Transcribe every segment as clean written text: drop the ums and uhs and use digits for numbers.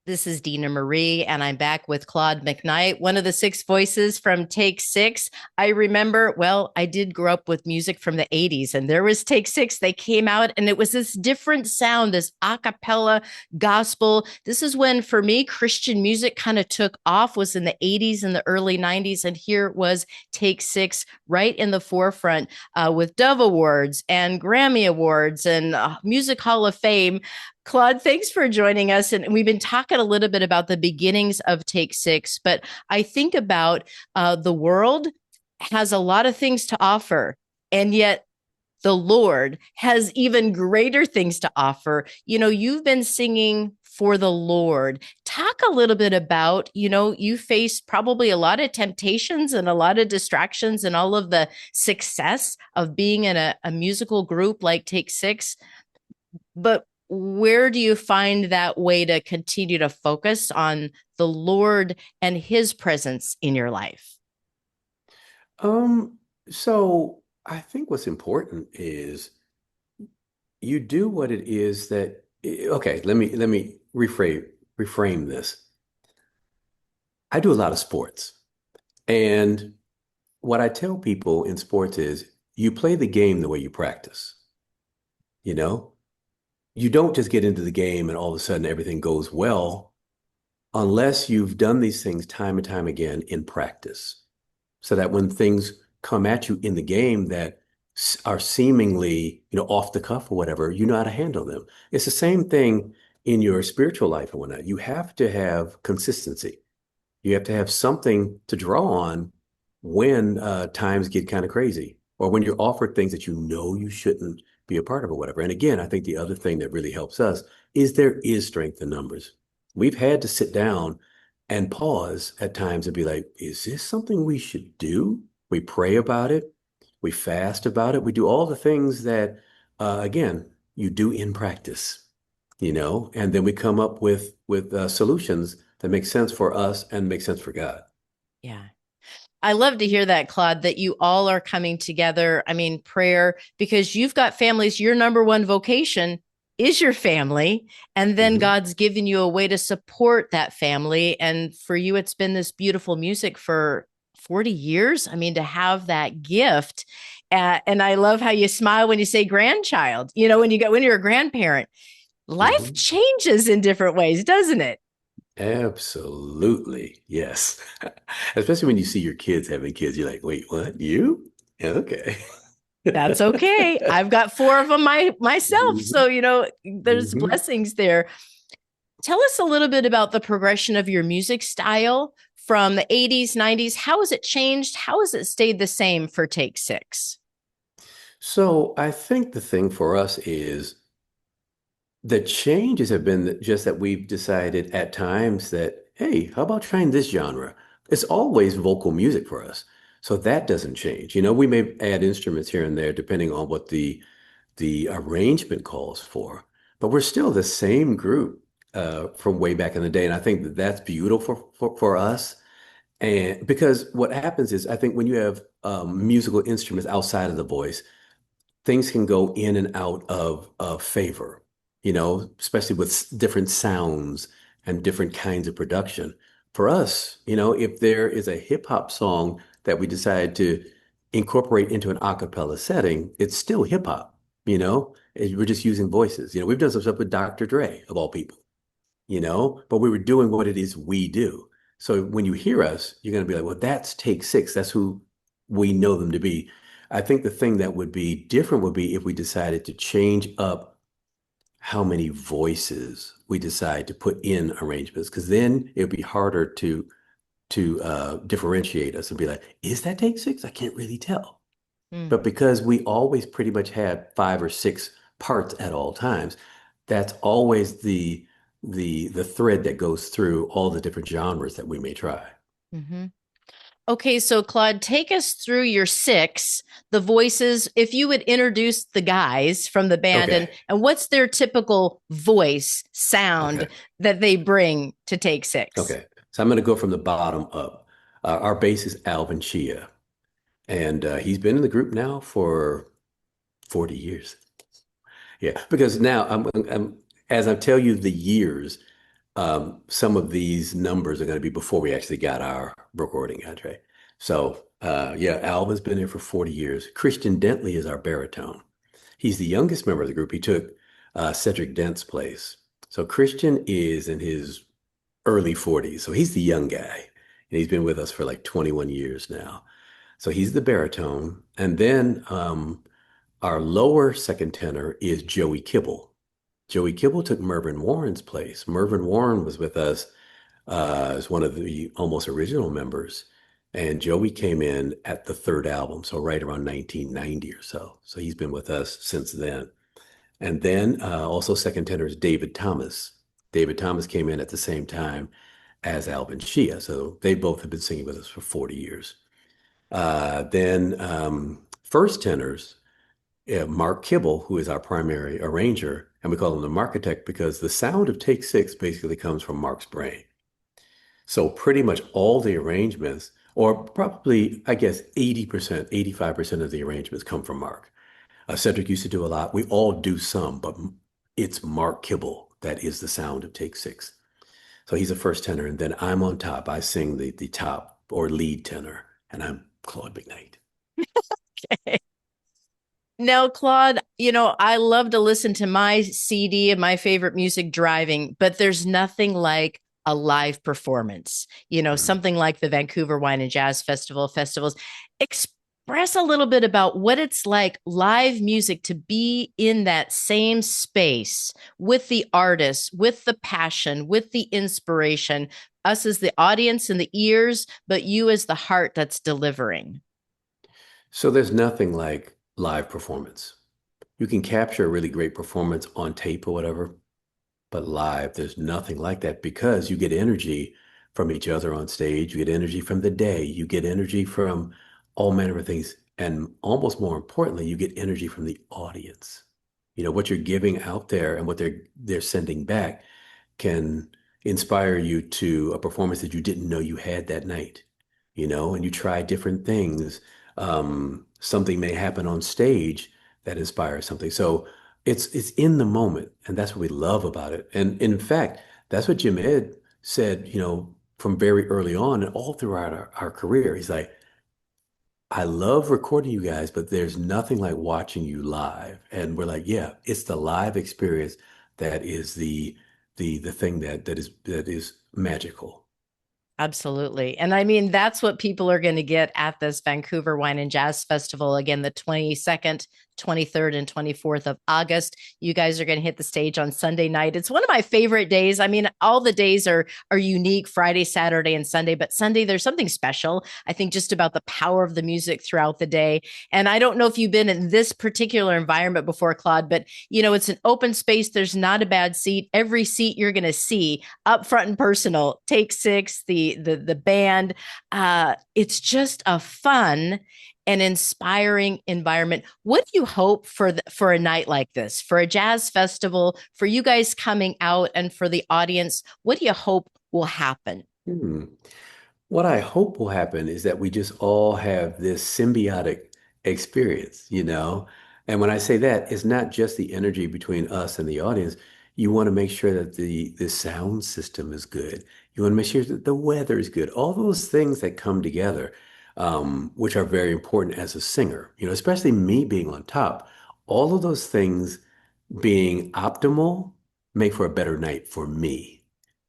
This is Dina Marie, and I'm back with Claude McKnight, one of the six voices from Take Six. I remember, well, I did grow up with music from the 80s, and there was Take Six. They came out, and it was this different sound, this a cappella gospel. This is when, for me, Christian music kind of took off, was in the 80s and the early 90s. And here was Take Six right in the forefront with Dove Awards and Grammy Awards and Music Hall of Fame. Claude, thanks for joining us. And we've been talking a little bit about the beginnings of Take Six, but I think about the world has a lot of things to offer, and yet the Lord has even greater things to offer. You know, you've been singing for the Lord. Talk a little bit about, you face probably a lot of temptations and a lot of distractions and all of the success of being in a musical group like Take Six. But where do you find that way to continue to focus on the Lord and his presence in your life? Um, so I think what's important is you do what it is that okay, let me reframe this. I do a lot of sports. And what I tell people in sports is you play the game the way you practice, you know? You don't just get into the game and all of a sudden everything goes well unless you've done these things time and time again in practice. So that when things come at you in the game that are seemingly, off the cuff or whatever, you know how to handle them. It's the same thing in your spiritual life and whatnot. You have to have consistency. You have to have something to draw on when times get kind of crazy or when you're offered things that you know you shouldn't be a part of or whatever. And again, I think the other thing that really helps us is there is strength in numbers. We've had to sit down and pause at times and be like, is this something we should do? We pray about it. We fast about it. We do all the things that, again, you do in practice, and then we come up with solutions that make sense for us and make sense for God. Yeah. I love to hear that, Claude, that you all are coming together. I mean, prayer, because you've got families, your number one vocation is your family. And then Hmm. God's given you a way to support that family. And for you, it's been this beautiful music for 40 years. I mean, to have that gift. And I love how you smile when you say grandchild. When you're a grandparent, life Hmm. changes in different ways, doesn't it? Absolutely. Yes. Especially when you see your kids having kids, you're like, wait, what? You? Yeah, okay. That's okay. I've got four of them myself. Hmm. So, there's Hmm. blessings there. Tell us a little bit about the progression of your music style from the 80s, 90s. How has it changed? How has it stayed the same for Take Six? So I think the thing for us is the changes have been just that we've decided at times that, hey, how about trying this genre? It's always vocal music for us. So that doesn't change. We may add instruments here and there depending on what the arrangement calls for, but we're still the same group from way back in the day. And I think that that's beautiful for us. And because what happens is, I think when you have musical instruments outside of the voice, things can go in and out of favor, especially with different sounds and different kinds of production. For us, if there is a hip hop song that we decide to incorporate into an a cappella setting, it's still hip hop, we're just using voices. We've done some stuff with Dr. Dre, of all people, but we were doing what it is we do. So when you hear us, you're going to be like, well, that's Take Six. That's who we know them to be. I think the thing that would be different would be if we decided to change up how many voices we decide to put in arrangements, because then it would be harder to differentiate us and be like, is that Take Six? I can't really tell. Mm. But because we always pretty much had five or six parts at all times, that's always the thread that goes through all the different genres that we may try. Mm-hmm. Okay, so Claude, take us through your six, the voices. If you would introduce the guys from the band Okay. and what's their typical voice sound Okay. that they bring to Take Six? Okay. So I'm going to go from the bottom up. Our bass is Alvin Chia, and he's been in the group now for 40 years. Yeah, because now as I tell you the years, Some of these numbers are going to be before we actually got our recording contract. So, yeah, Alvin's been here for 40 years. Christian Dentley is our baritone. He's the youngest member of the group. He took Cedric Dent's place. So Christian is in his early 40s. So he's the young guy. And he's been with us for like 21 years now. So he's the baritone. And then our lower second tenor is Joey Kibble. Joey Kibble took Mervyn Warren's place. Mervyn Warren was with us as one of the almost original members. And Joey came in at the third album, so right around 1990 or so. So he's been with us since then. And then also second tenor is David Thomas. David Thomas came in at the same time as Alvin Shea. So they both have been singing with us for 40 years. Then first tenors, Mark Kibble, who is our primary arranger, and we call him the Markitect because the sound of Take Six basically comes from Mark's brain. So pretty much all the arrangements, or probably, I guess, 80%, 85% of the arrangements come from Mark. Cedric used to do a lot. We all do some, but it's Mark Kibble that is the sound of Take Six. So he's a first tenor, and then I'm on top. I sing the top or lead tenor, and I'm Claude McKnight. Now, Claude, I love to listen to my CD and my favorite music driving, but there's nothing like a live performance, Mhm. something like the Vancouver Wine and Jazz Festival festivals. Express a little bit about what it's like live music to be in that same space with the artists, with the passion, with the inspiration, us as the audience and the ears, but you as the heart that's delivering. So there's nothing like live performance. You can capture a really great performance on tape or whatever, but live, there's nothing like that because you get energy from each other on stage. You get energy from the day. You get energy from all manner of things. And almost more importantly, you get energy from the audience. What you're giving out there and what they're sending back can inspire you to a performance that you didn't know you had that night, and you try different things. Something may happen on stage that inspires something. So it's in the moment, and that's what we love about it. And in fact, that's what Jim Ed said, from very early on and all throughout our career. He's like, I love recording you guys, but there's nothing like watching you live. And we're like, yeah, it's the live experience that is the thing that is magical. Absolutely. And I mean, that's what people are going to get at this Vancouver Wine and Jazz Festival. Again, the 22nd, 23rd, and 24th of August. You guys are going to hit the stage on Sunday night. It's one of my favorite days. I mean, all the days are unique, Friday, Saturday, and Sunday, but Sunday, there's something special. I think just about the power of the music throughout the day. And I don't know if you've been in this particular environment before, Claude, but it's an open space. There's not a bad seat. Every seat you're going to see up front and personal. Take Six, the band. It's just a fun and inspiring environment. What do you hope for a night like this, for a jazz festival, for you guys coming out, and for the audience? What do you hope will happen? Hmm. What I hope will happen is that we just all have this symbiotic experience. And when I say that, it's not just the energy between us and the audience. You want to make sure that the sound system is good. You want to make sure that the weather is good. All those things that come together, which are very important as a singer, especially me being on top. All of those things being optimal make for a better night for me.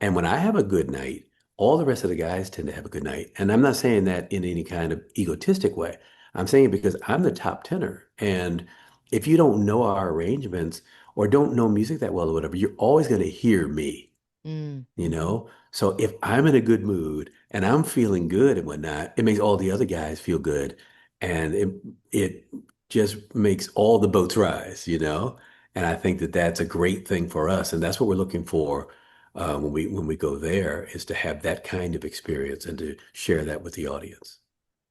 And when I have a good night, all the rest of the guys tend to have a good night. And I'm not saying that in any kind of egotistic way. I'm saying it because I'm the top tenor. And if you don't know our arrangements or don't know music that well or whatever, you're always going to hear me, you Mm-hmm. know? So if I'm in a good mood and I'm feeling good and whatnot, it makes all the other guys feel good. And it just makes all the boats rise. And I think that that's a great thing for us. And that's what we're looking for when we go there is to have that kind of experience and to share that with the audience.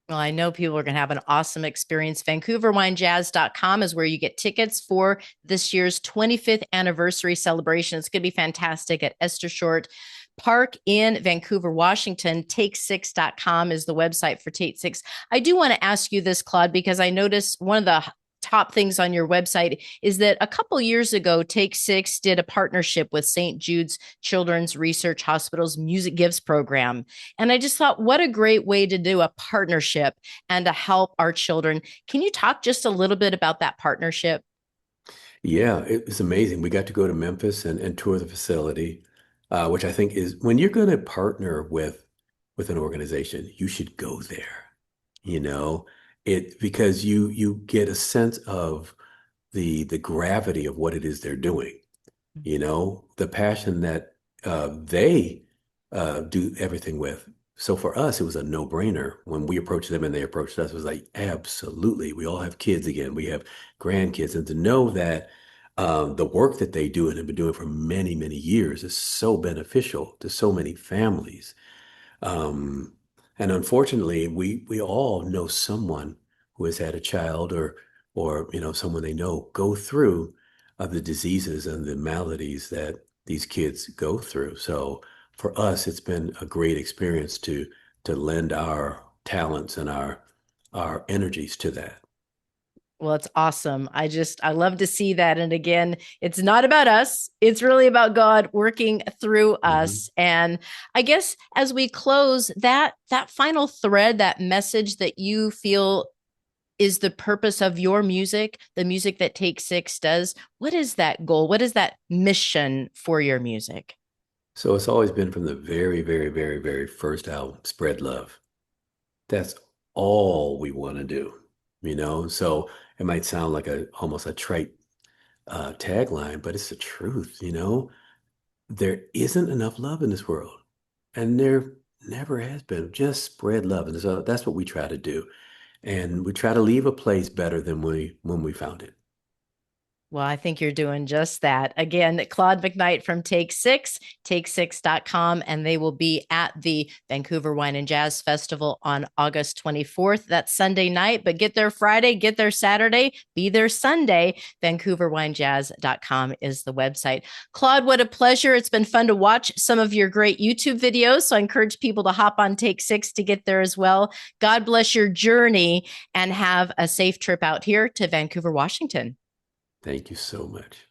Well, I know people are going to have an awesome experience. VancouverWineJazz.com is where you get tickets for this year's 25th anniversary celebration. It's going to be fantastic at Esther Short Park in Vancouver, Washington. Take6.com is the website for Take Six. I do want to ask you this, Claude, because I noticed one of the top things on your website is that a couple years ago, Take Six did a partnership with St. Jude's Children's Research Hospital's Music Gives program. And I just thought, what a great way to do a partnership and to help our children. Can you talk just a little bit about that partnership? Yeah, it was amazing. We got to go to Memphis and tour the facility, which I think is when you're going to partner with an organization, you should go there. You know, it because you get a sense of the gravity of what it is they're doing. You know, the passion that they do everything with. So for us, it was a no-brainer when we approached them and they approached us. It was like, absolutely. We all have kids again. We have grandkids. And to know that the work that they do and have been doing for many, many years is so beneficial to so many families. Um, and unfortunately, we all know someone who has had a child or someone they know go through the diseases and the maladies that these kids go through. So for us, it's been a great experience to lend our talents and our energies to that. Well, it's awesome. I love to see that. And again, it's not about us. It's really about God working through Mhm. us. And I guess as we close, that final thread, that message that you feel is the purpose of your music, the music that Take Six does, what is that goal? What is that mission for your music? So it's always been from the very, very, very, very first album, Spread Love. That's all we want to do. So it might sound like a almost a trite tagline, but it's the truth. There isn't enough love in this world, and there never has been. Just spread love, and so that's what we try to do, and we try to leave a place better than we when we found it. Well, I think you're doing just that. Again, Claude McKnight from Take Six, take6.com, and they will be at the Vancouver Wine and Jazz Festival on August 24th. That's Sunday night, but get there Friday, get there Saturday, be there Sunday. VancouverWineJazz.com is the website. Claude, what a pleasure. It's been fun to watch some of your great YouTube videos. So I encourage people to hop on Take Six to get there as well. God bless your journey and have a safe trip out here to Vancouver, Washington. Thank you so much.